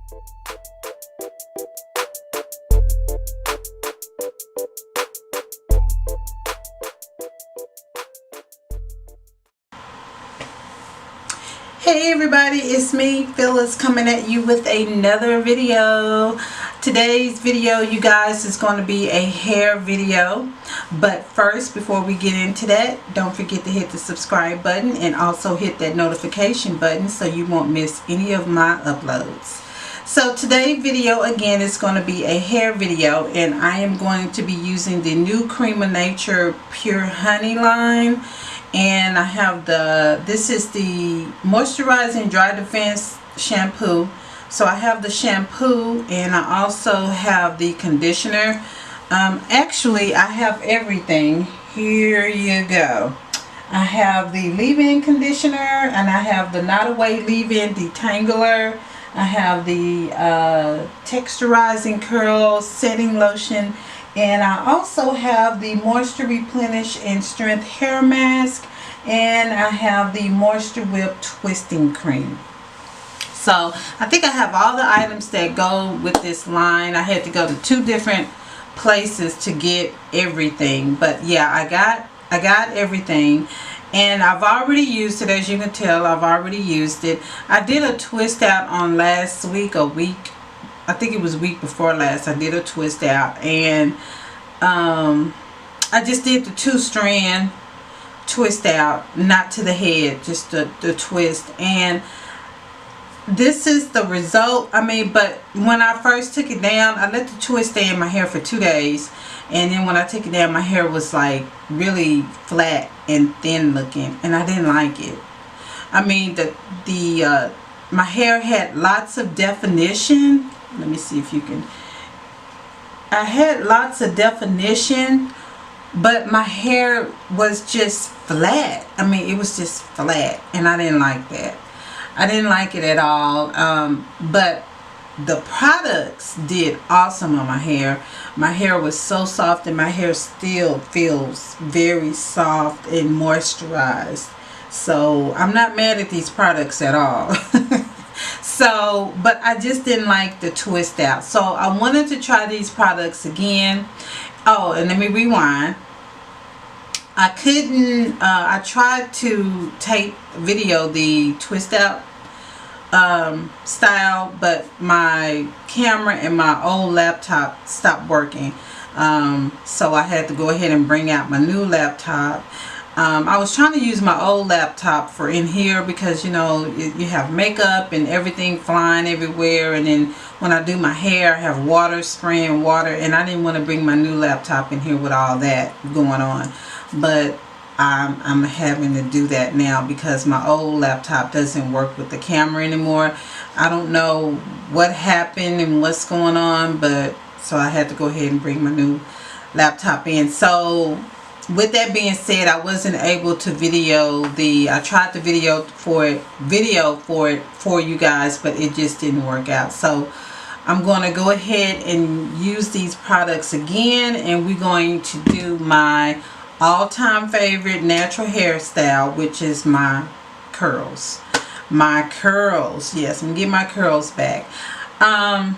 Hey everybody, it's me Phyllis coming at you with another video. Today's video, you guys, is going to be a hair video, but first, before we get into that, don't forget to hit the subscribe button and also hit that notification button so you won't miss any of my uploads. So today's video again is going to be a hair video, and I am going to be using the new Creme of Nature Pure Honey line. And I have this is the Moisturizing Dry Defense shampoo. So I have the shampoo and I also have the conditioner. Actually, I have everything. Here you go. I have the leave-in conditioner and I have the Not Away leave-in detangler. I have the texturizing curl setting lotion. And I also have the Moisture Replenish and Strength Hair Mask. And I have the Moisture Whip Twisting Cream. So I think I have all the items that go with this line. I had to go to 2 different places to get everything. But yeah, I got everything. And I've already used it. As you can tell, I've already used it. I did a twist out on last week, I think it was week before last. I did a twist out, and I just did the 2-strand twist out, not to the head, just the twist. And this is the result. I mean, but when I first took it down, I let the twist stay in my hair for 2 days, and then when I took it down, my hair was like really flat and thin looking, and I didn't like it. I mean, my hair had lots of definition. Let me see if you can. I had lots of definition, but my hair was just flat. I mean, it was just flat, and I didn't like that. I didn't like it at all. But the products did awesome on my hair. My hair was so soft, and my hair still feels very soft and moisturized. So I'm not mad at these products at all. So, but I just didn't like the twist out. So I wanted to try these products again. Oh, and let me rewind. I couldn't, I tried to video the twist out style, but my camera and my old laptop stopped working. So I had to go ahead and bring out my new laptop. I was trying to use my old laptop for in here because, you know, you have makeup and everything flying everywhere, and then when I do my hair, I have water spraying water, and I didn't want to bring my new laptop in here with all that going on. But I'm having to do that now because my old laptop doesn't work with the camera anymore. I don't know what happened and what's going on, but so I had to go ahead and bring my new laptop in. So with that being said, I wasn't able to I tried to video for it for you guys, but it just didn't work out. So I'm going to go ahead and use these products again, and we're going to do my all-time favorite natural hairstyle, which is my curls. My curls. Yes, I'm going to get my curls back. I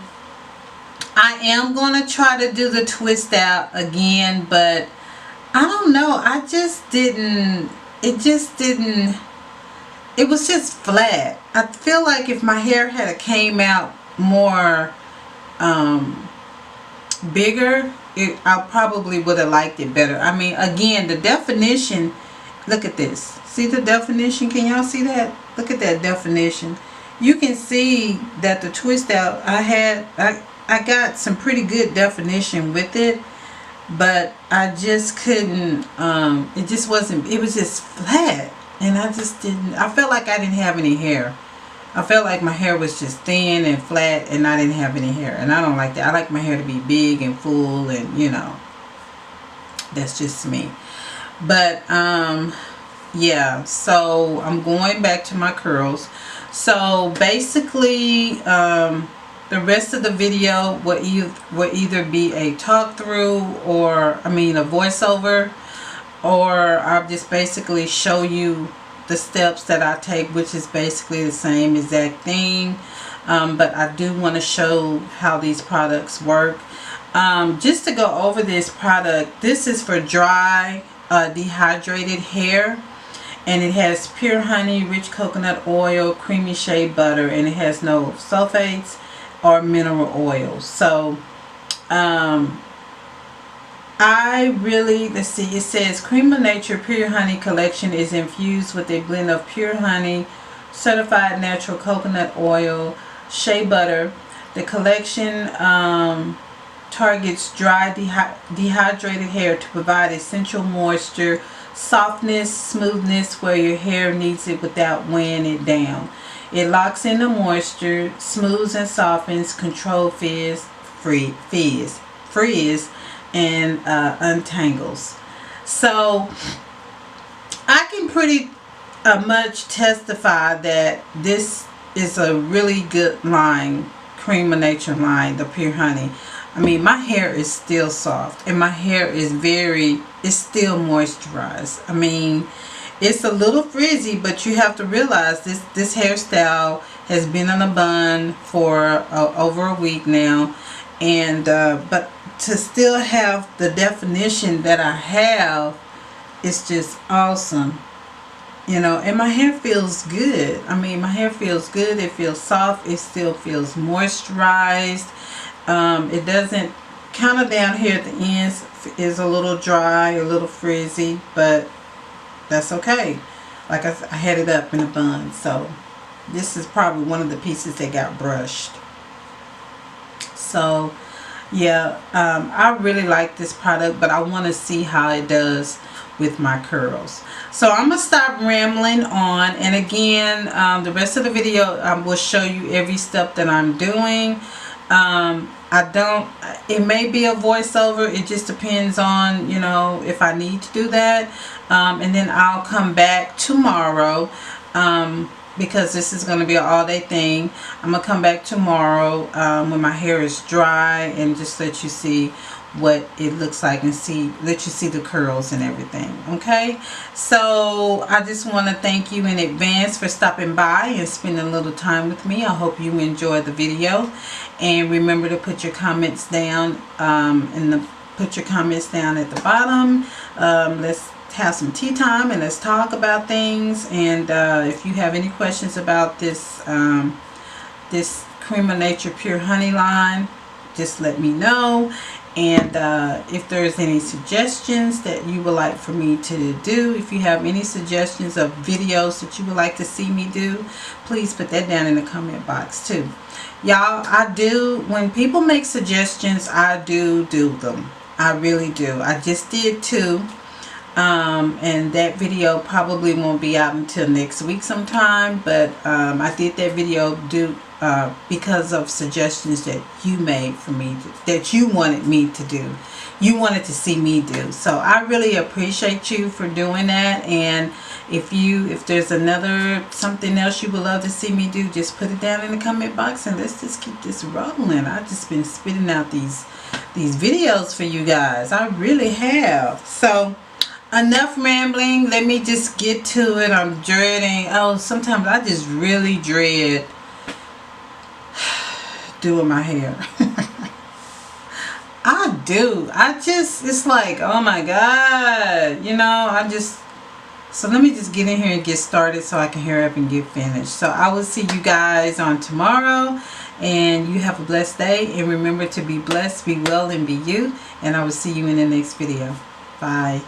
am going to try to do the twist out again, but I don't know, I just didn't, it was just flat. I feel like if my hair had came out more bigger, I probably would have liked it better. I mean, again, the definition, look at this. See the definition? Can y'all see that? Look at that definition. You can see that the twist out, I got some pretty good definition with it. But I just couldn't, it just wasn't, it was just flat, and I just didn't, I felt like I didn't have any hair. I felt like my hair was just thin and flat, and I didn't have any hair, and I don't like that. I like my hair to be big and full, and you know, that's just me. But yeah, so I'm going back to my curls. So basically, the rest of the video will either be a talk through, or a voiceover, or I'll just basically show you the steps that I take, which is basically the same exact thing. but I do want to show how these products work. Just to go over this product, this is for dry, dehydrated hair. And it has pure honey, rich coconut oil, creamy shea butter, and it has no sulfates or mineral oils. So, let's see, it says Creme of Nature Pure Honey Collection is infused with a blend of pure honey, certified natural coconut oil, shea butter. The collection targets dry, dehydrated hair to provide essential moisture, softness, smoothness where your hair needs it without weighing it down. It locks in the moisture, smooths and softens, control frizz, and untangles. So I can pretty much testify that this is a really good line, Creme of Nature line, the pure honey. I mean, my hair is still soft and my hair is it's still moisturized. I mean, it's a little frizzy, but you have to realize this hairstyle has been in a bun for over a week now, and but to still have the definition that I have, it's just awesome, you know. And my hair feels good. I mean, my hair feels good. It feels soft. It still feels moisturized. It doesn't, kind of down here at the ends is a little dry, a little frizzy, but that's okay. Like I had it up in a bun, so this is probably one of the pieces that got brushed. So yeah, I really like this product, but I want to see how it does with my curls. So I'm gonna stop rambling on, and again, the rest of the video will show you every step that I'm doing. It may be a voiceover. It just depends on, you know, if I need to do that. And then I'll come back tomorrow, because this is going to be an all-day thing. I'm going to come back tomorrow when my hair is dry and just let you see what it looks like and let you see the curls and everything. Okay, so I just want to thank you in advance for stopping by and spending a little time with me. I hope you enjoyed the video, and remember to put your comments down put your comments down at the bottom. Let's have some tea time and let's talk about things. And if you have any questions about this this Creme of Nature Pure Honey line, just let me know. And if there's any suggestions that you would like for me to do, if you have any suggestions of videos that you would like to see me do, please put that down in the comment box too. Y'all, when people make suggestions, I do them. I really do. I just did two. And that video probably won't be out until next week sometime, but I did that video because of suggestions that you made for me, that you wanted me to do, you wanted to see me do. So I really appreciate you for doing that. And if there's something else you would love to see me do, just put it down in the comment box and let's just keep this rolling. I've just been spitting out these videos for you guys. I really have. So enough rambling. Let me just get to it. I'm dreading. Oh, sometimes I just really dread doing my hair. I do. It's like, oh my God, you know, so let me just get in here and get started so I can hurry up and get finished. So I will see you guys on tomorrow, and you have a blessed day, and remember to be blessed, be well, and be you, and I will see you in the next video. Bye.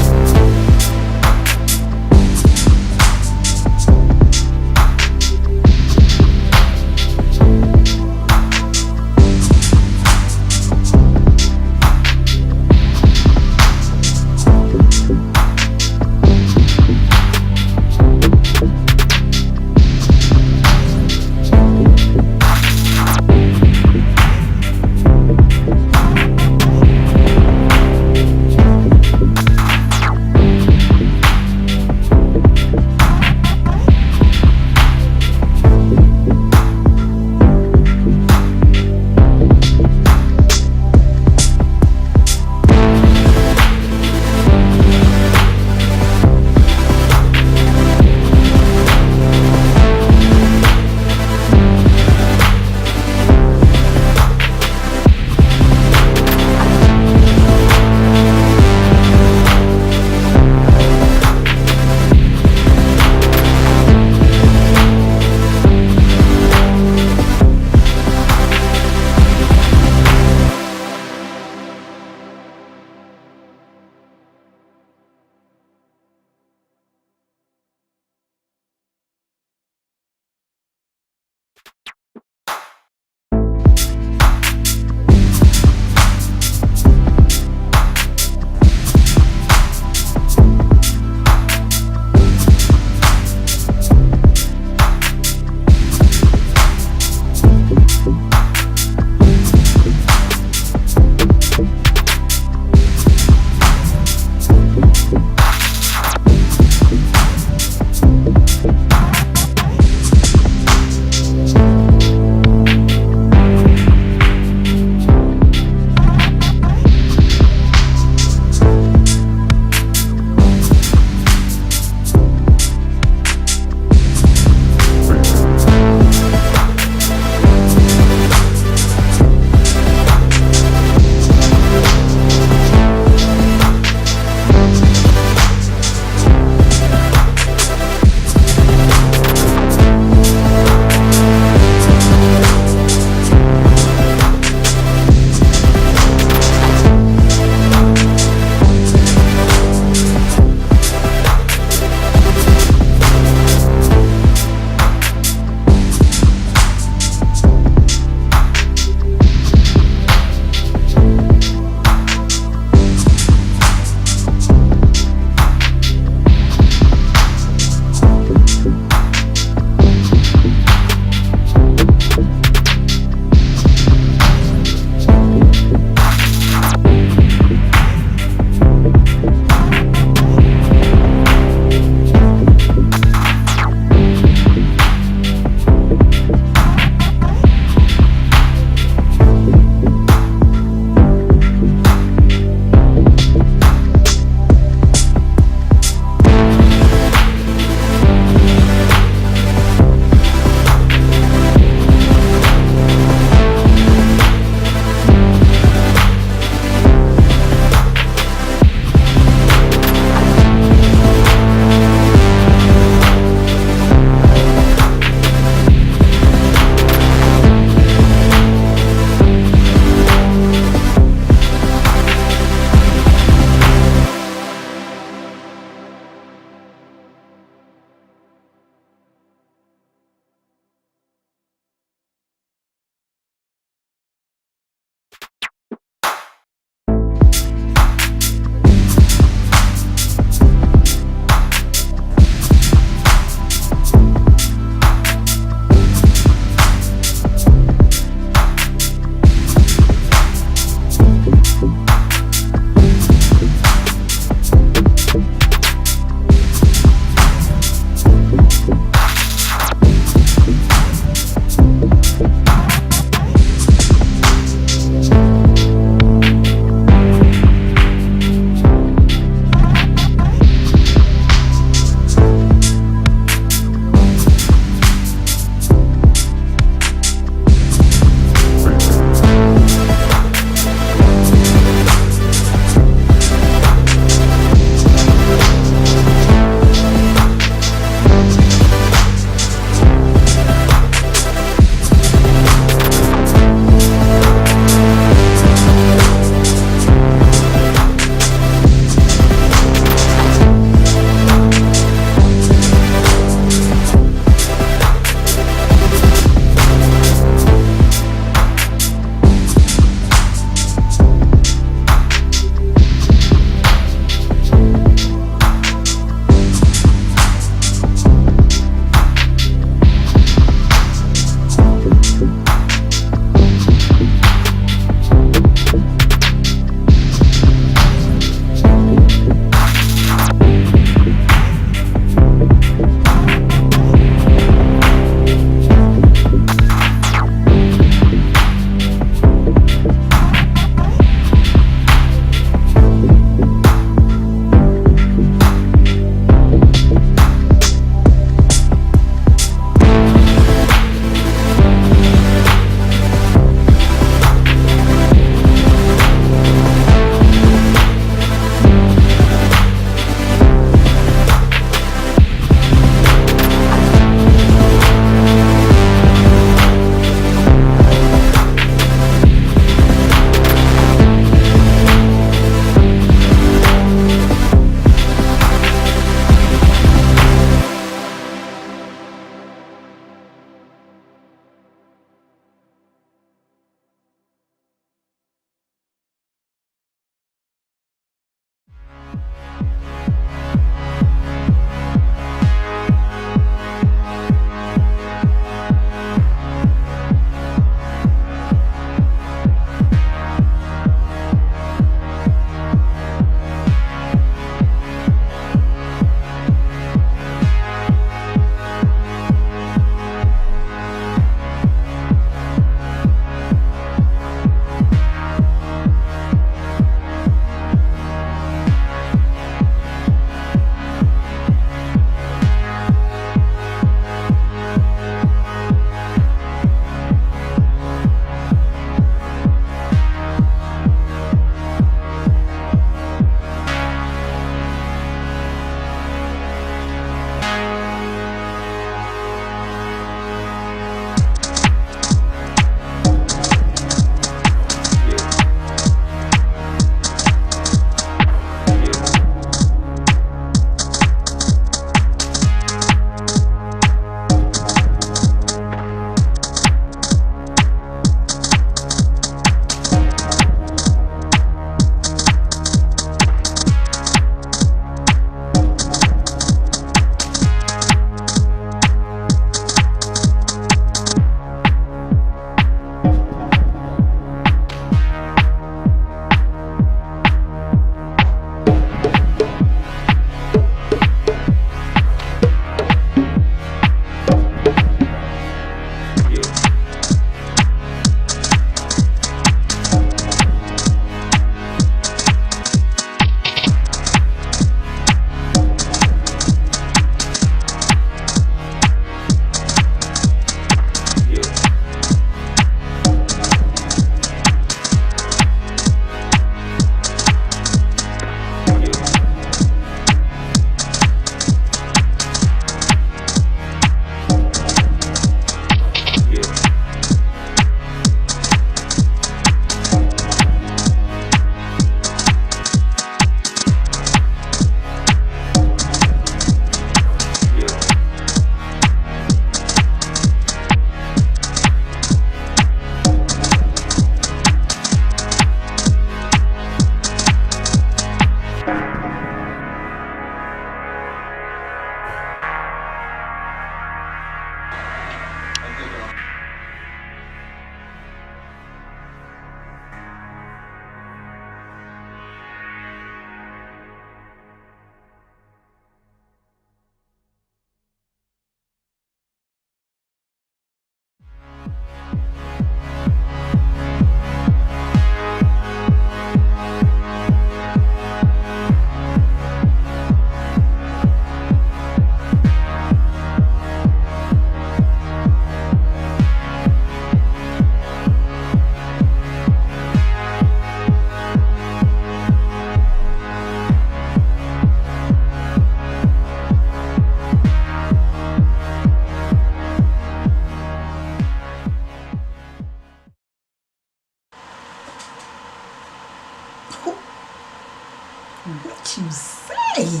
What you say?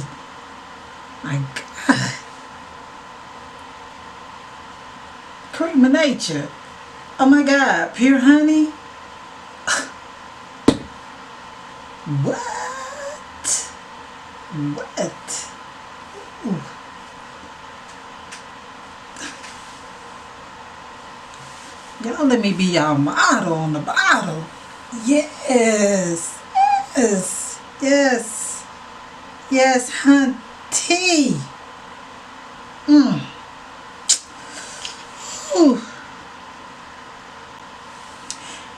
My God. Cream of nature. Oh my God. Pure honey. What? What? Ooh. Y'all let me be y'all model on the bottle. Yes. Yes. Yes. Yes, hunty. Ooh.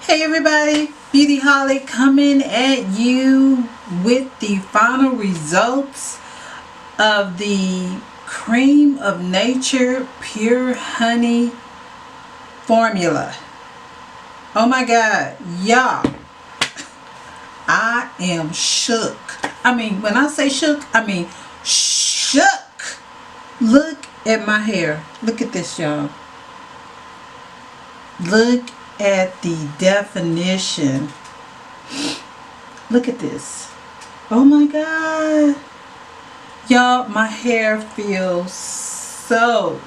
Hey everybody, Beauty Holly coming at you with the final results of the Cream of Nature Pure Honey formula. Oh my God, y'all, I am shook. I mean, when I say shook, I mean shook. Look at my hair. Look at this, y'all. Look at the definition. Look at this. Oh my God. Y'all, my hair feels so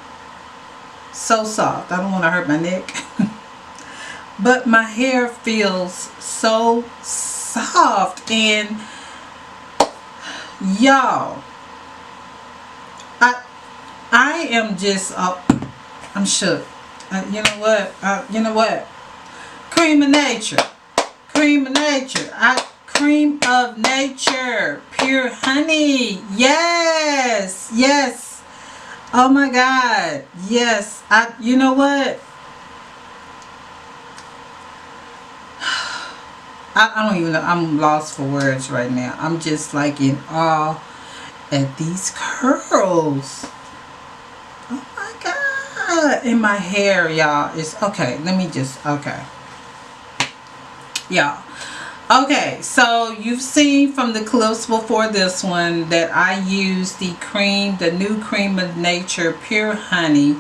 soft. I don't want to hurt my neck. But my hair feels so soft. And y'all, I am just, I'm shook. You know what? Cream of nature. Cream of nature. Cream of nature. Pure honey. Yes. Yes. Oh my God. Yes. You know what? I don't even know. I'm lost for words right now. I'm just like in awe at these curls. Oh my God. And my hair, y'all, is okay. Let me just, okay. Y'all. Okay, so you've seen from the clips before this one that I used the new Cream of Nature Pure Honey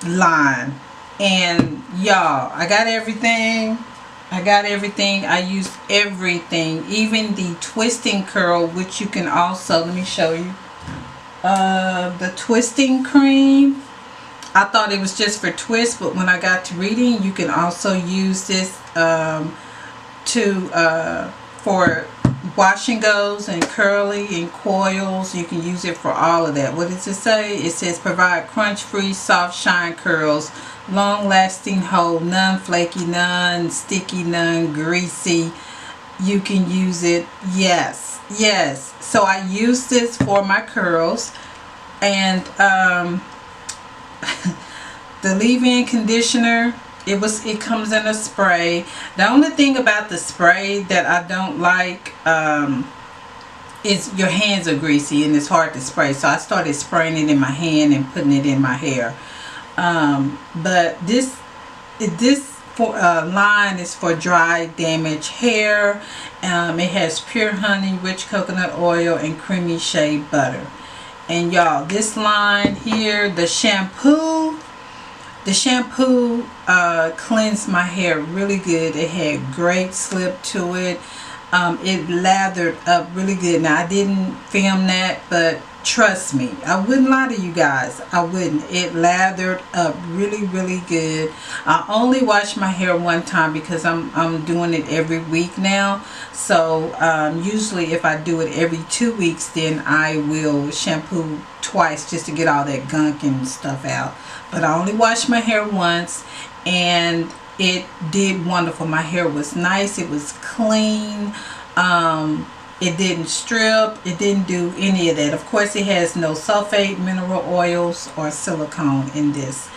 line. And y'all, I got everything. I used everything, even the twisting curl, which you can also, let me show you, the twisting cream. I thought it was just for twist, but when I got to reading, you can also use this for wash and goes and curly and coils. You can use it for all of that. What does it say? It says provide crunch-free, soft shine curls, long-lasting hold, non-flaky, non-sticky, non-greasy. You can use it. Yes, yes. So I use this for my curls, and the leave-in conditioner, it comes in a spray. The only thing about the spray that I don't like is your hands are greasy and it's hard to spray, so I started spraying it in my hand and putting it in my hair. But this line is for dry, damaged hair. It has pure honey, rich coconut oil, and creamy shea butter. And y'all, this line here, the shampoo cleansed my hair really good. It had great slip to it. It lathered up really good. Now, I didn't film that, but trust me, I wouldn't lie to you guys. I wouldn't. It lathered up really, really good. I only wash my hair one time because I'm doing it every week now. So usually if I do it every 2 weeks, then I will shampoo twice just to get all that gunk and stuff out. But I only washed my hair once, and it did wonderful. My hair was nice. It was clean. It didn't strip. It didn't do any of that. Of course, it has no sulfate, mineral oils, or silicone in this.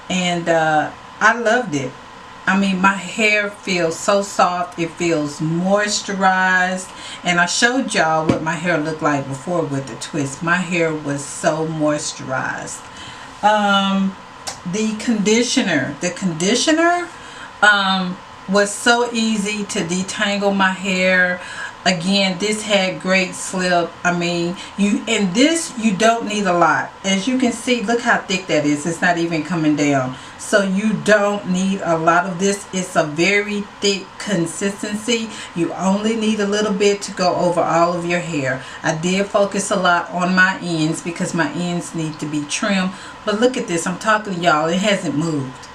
And I loved it. I mean, my hair feels so soft. It feels moisturized. And I showed y'all what my hair looked like before with the twist. My hair was so moisturized. The conditioner was so easy to detangle my hair. Again, this had great slip. I mean, you don't need a lot. As you can see, look how thick that is. It's not even coming down. So you don't need a lot of this. It's a very thick consistency. You only need a little bit to go over all of your hair. I did focus a lot on my ends because my ends need to be trimmed. But look at this. I'm talking to y'all. It hasn't moved.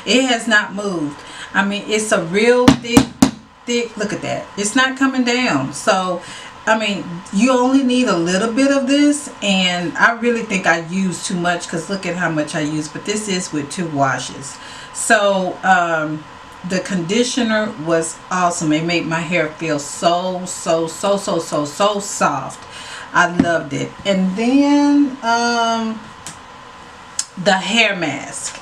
It has not moved. I mean, it's a real thick. Look at that. It's not coming down. So I mean, you only need a little bit of this, and I really think I used too much because look at how much I used. But this is with 2 washes. So the conditioner was awesome. It made my hair feel so soft. I loved it. And then the hair mask.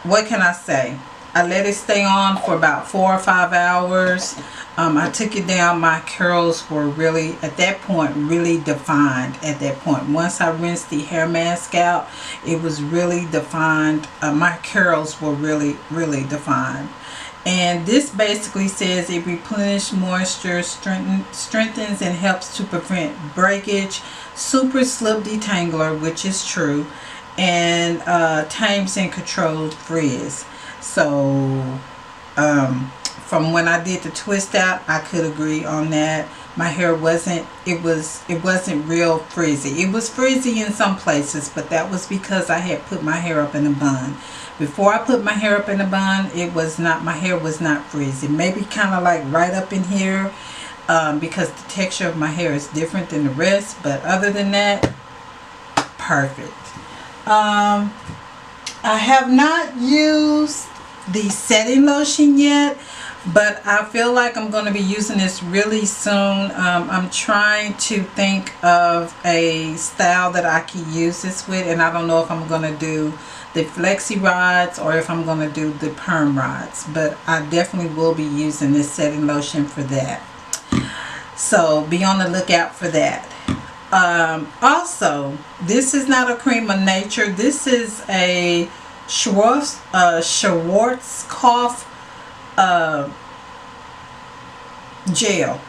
What can I say? I let it stay on for about 4 or 5 hours. I took it down. My curls were really, at that point, really defined at that point. Once I rinsed the hair mask out, it was really defined. My curls were really defined. And this basically says it replenishes moisture, strengthens and helps to prevent breakage, super slip detangler, which is true, and tames and controls frizz. So from when I did the twist out, I could agree on that. My hair wasn't real frizzy. It was frizzy in some places, but that was because I had put my hair up in a bun. Before I put my hair up in a bun, my hair was not frizzy. Maybe kind of like right up in here, because the texture of my hair is different than the rest. But other than that, perfect. I have not used the setting lotion yet, but I feel like I'm going to be using this really soon. I'm trying to think of a style that I can use this with, and I don't know if I'm going to do the flexi rods or if I'm going to do the perm rods, but I definitely will be using this setting lotion for that. So be on the lookout for that. Also, this is not a cream of nature. This is a Schwarzkopf gel.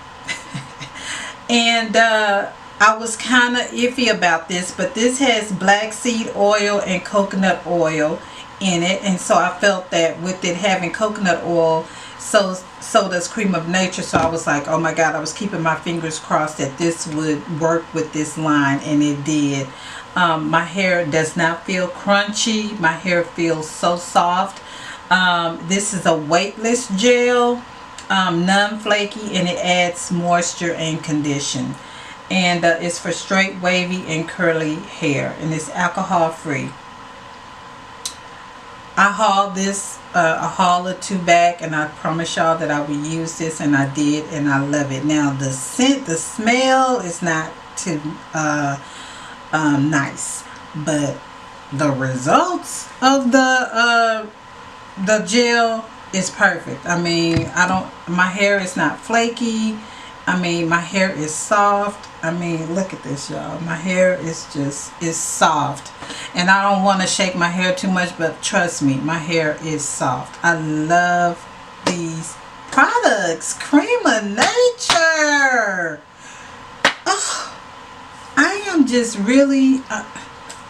And I was kind of iffy about this, but this has black seed oil and coconut oil in it, and so I felt that with it having coconut oil, so does cream of nature. So I was like, oh my god, I was keeping my fingers crossed that this would work with this line, and it did. My hair does not feel crunchy. My hair feels so soft. This is a weightless gel, non-flaky, and it adds moisture and condition. And it's for straight, wavy, and curly hair, and it's alcohol free. I hauled this a haul or 2 back, and I promise y'all that I would use this, and I did, and I love it. Now the scent, the smell is not too nice, but the results of the gel is perfect. I mean, my hair is not flaky. I mean, my hair is soft. I mean, look at this, y'all. My hair is soft. And I don't want to shake my hair too much, but trust me, my hair is soft. I love these products. Creme of Nature. Oh, I am just really,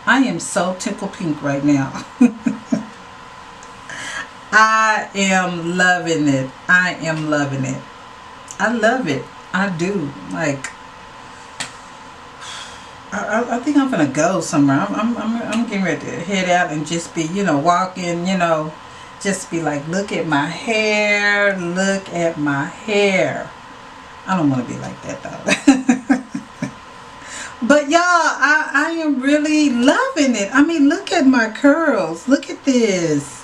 I am so tickle pink right now. I am loving it. I am loving it. I love it. I do. Like, I think I'm gonna go somewhere. I'm getting ready to head out and just be, walking, just be like, look at my hair, look at my hair. I don't want to be like that though. But y'all, I am really loving it. I mean, look at my curls. Look at this.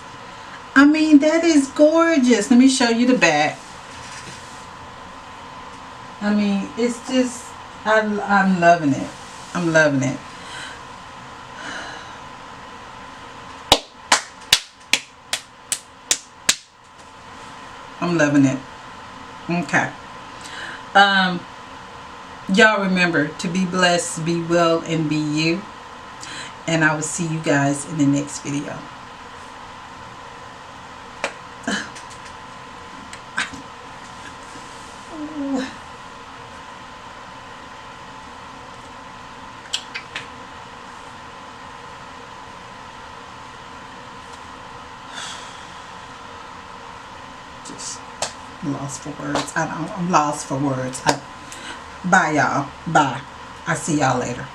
I mean, that is gorgeous. Let me show you the back. I mean, it's just, I'm loving it. I'm loving it. I'm loving it. Okay. Y'all remember to be blessed, be well, and be you. And I will see you guys in the next video. Just lost for words. I'm lost for words. Bye, y'all. Bye. I'll see y'all later.